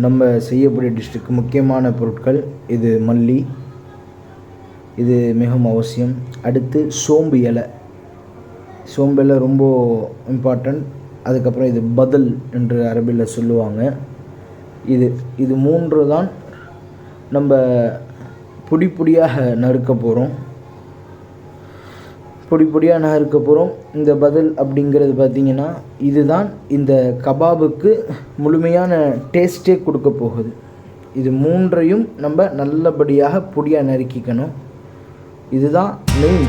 நம்ம செய்யக்கூடிய டிஷ்ஷுக்கு முக்கியமான பொருட்கள் இது மல்லி, இது மிகவும் அவசியம். அடுத்து சோம்பு இலை, சோம்பு இலை ரொம்ப இம்பார்ட்டண்ட். அதுக்கப்புறம் இது பதல் என்று அரபியில் சொல்லுவாங்க. இது 3 தான் நம்ம பொடி பொடியாக நறுக்க போகிறோம். இந்த பதல் அப்படிங்கிறது பார்த்திங்கன்னா இதுதான் இந்த கபாபுக்கு முழுமையான டேஸ்ட்டே கொடுக்க போகுது. இது 3ஐயும் நம்ம நல்லபடியாக பொடியாக நறுக்கிக்கணும். இதுதான் மெயின்.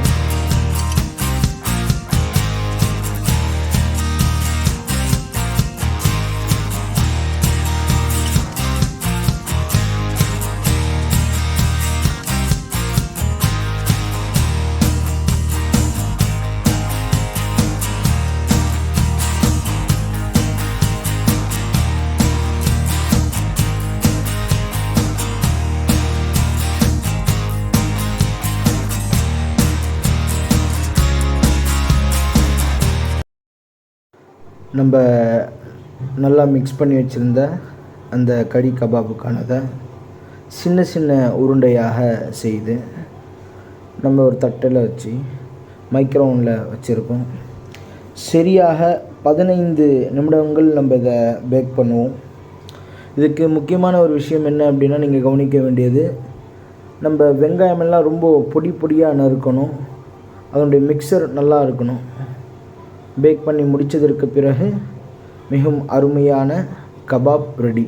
நம்ம நல்லா மிக்ஸ் பண்ணி வச்சுருந்த அந்த கறி கபாபுக்கானதை சின்ன சின்ன உருண்டையாக செய்து நம்ம ஒரு தட்டில் வச்சு மைக்ரோவனில் வச்சுருக்கோம். சரியாக 15 நிமிடங்கள் நம்ம இதை பேக் பண்ணுவோம். இதுக்கு முக்கியமான ஒரு விஷயம் என்ன அப்படின்னா, நீங்கள் கவனிக்க வேண்டியது, நம்ம வெங்காயமெல்லாம் ரொம்ப பொடி பொடியாக நறுக்கணும். அதனுடைய மிக்சர் நல்லா இருக்கணும். பேக் பண்ணி முடித்ததற்கு பிறகு மிகவும் அருமையான கபாப் ரெடி.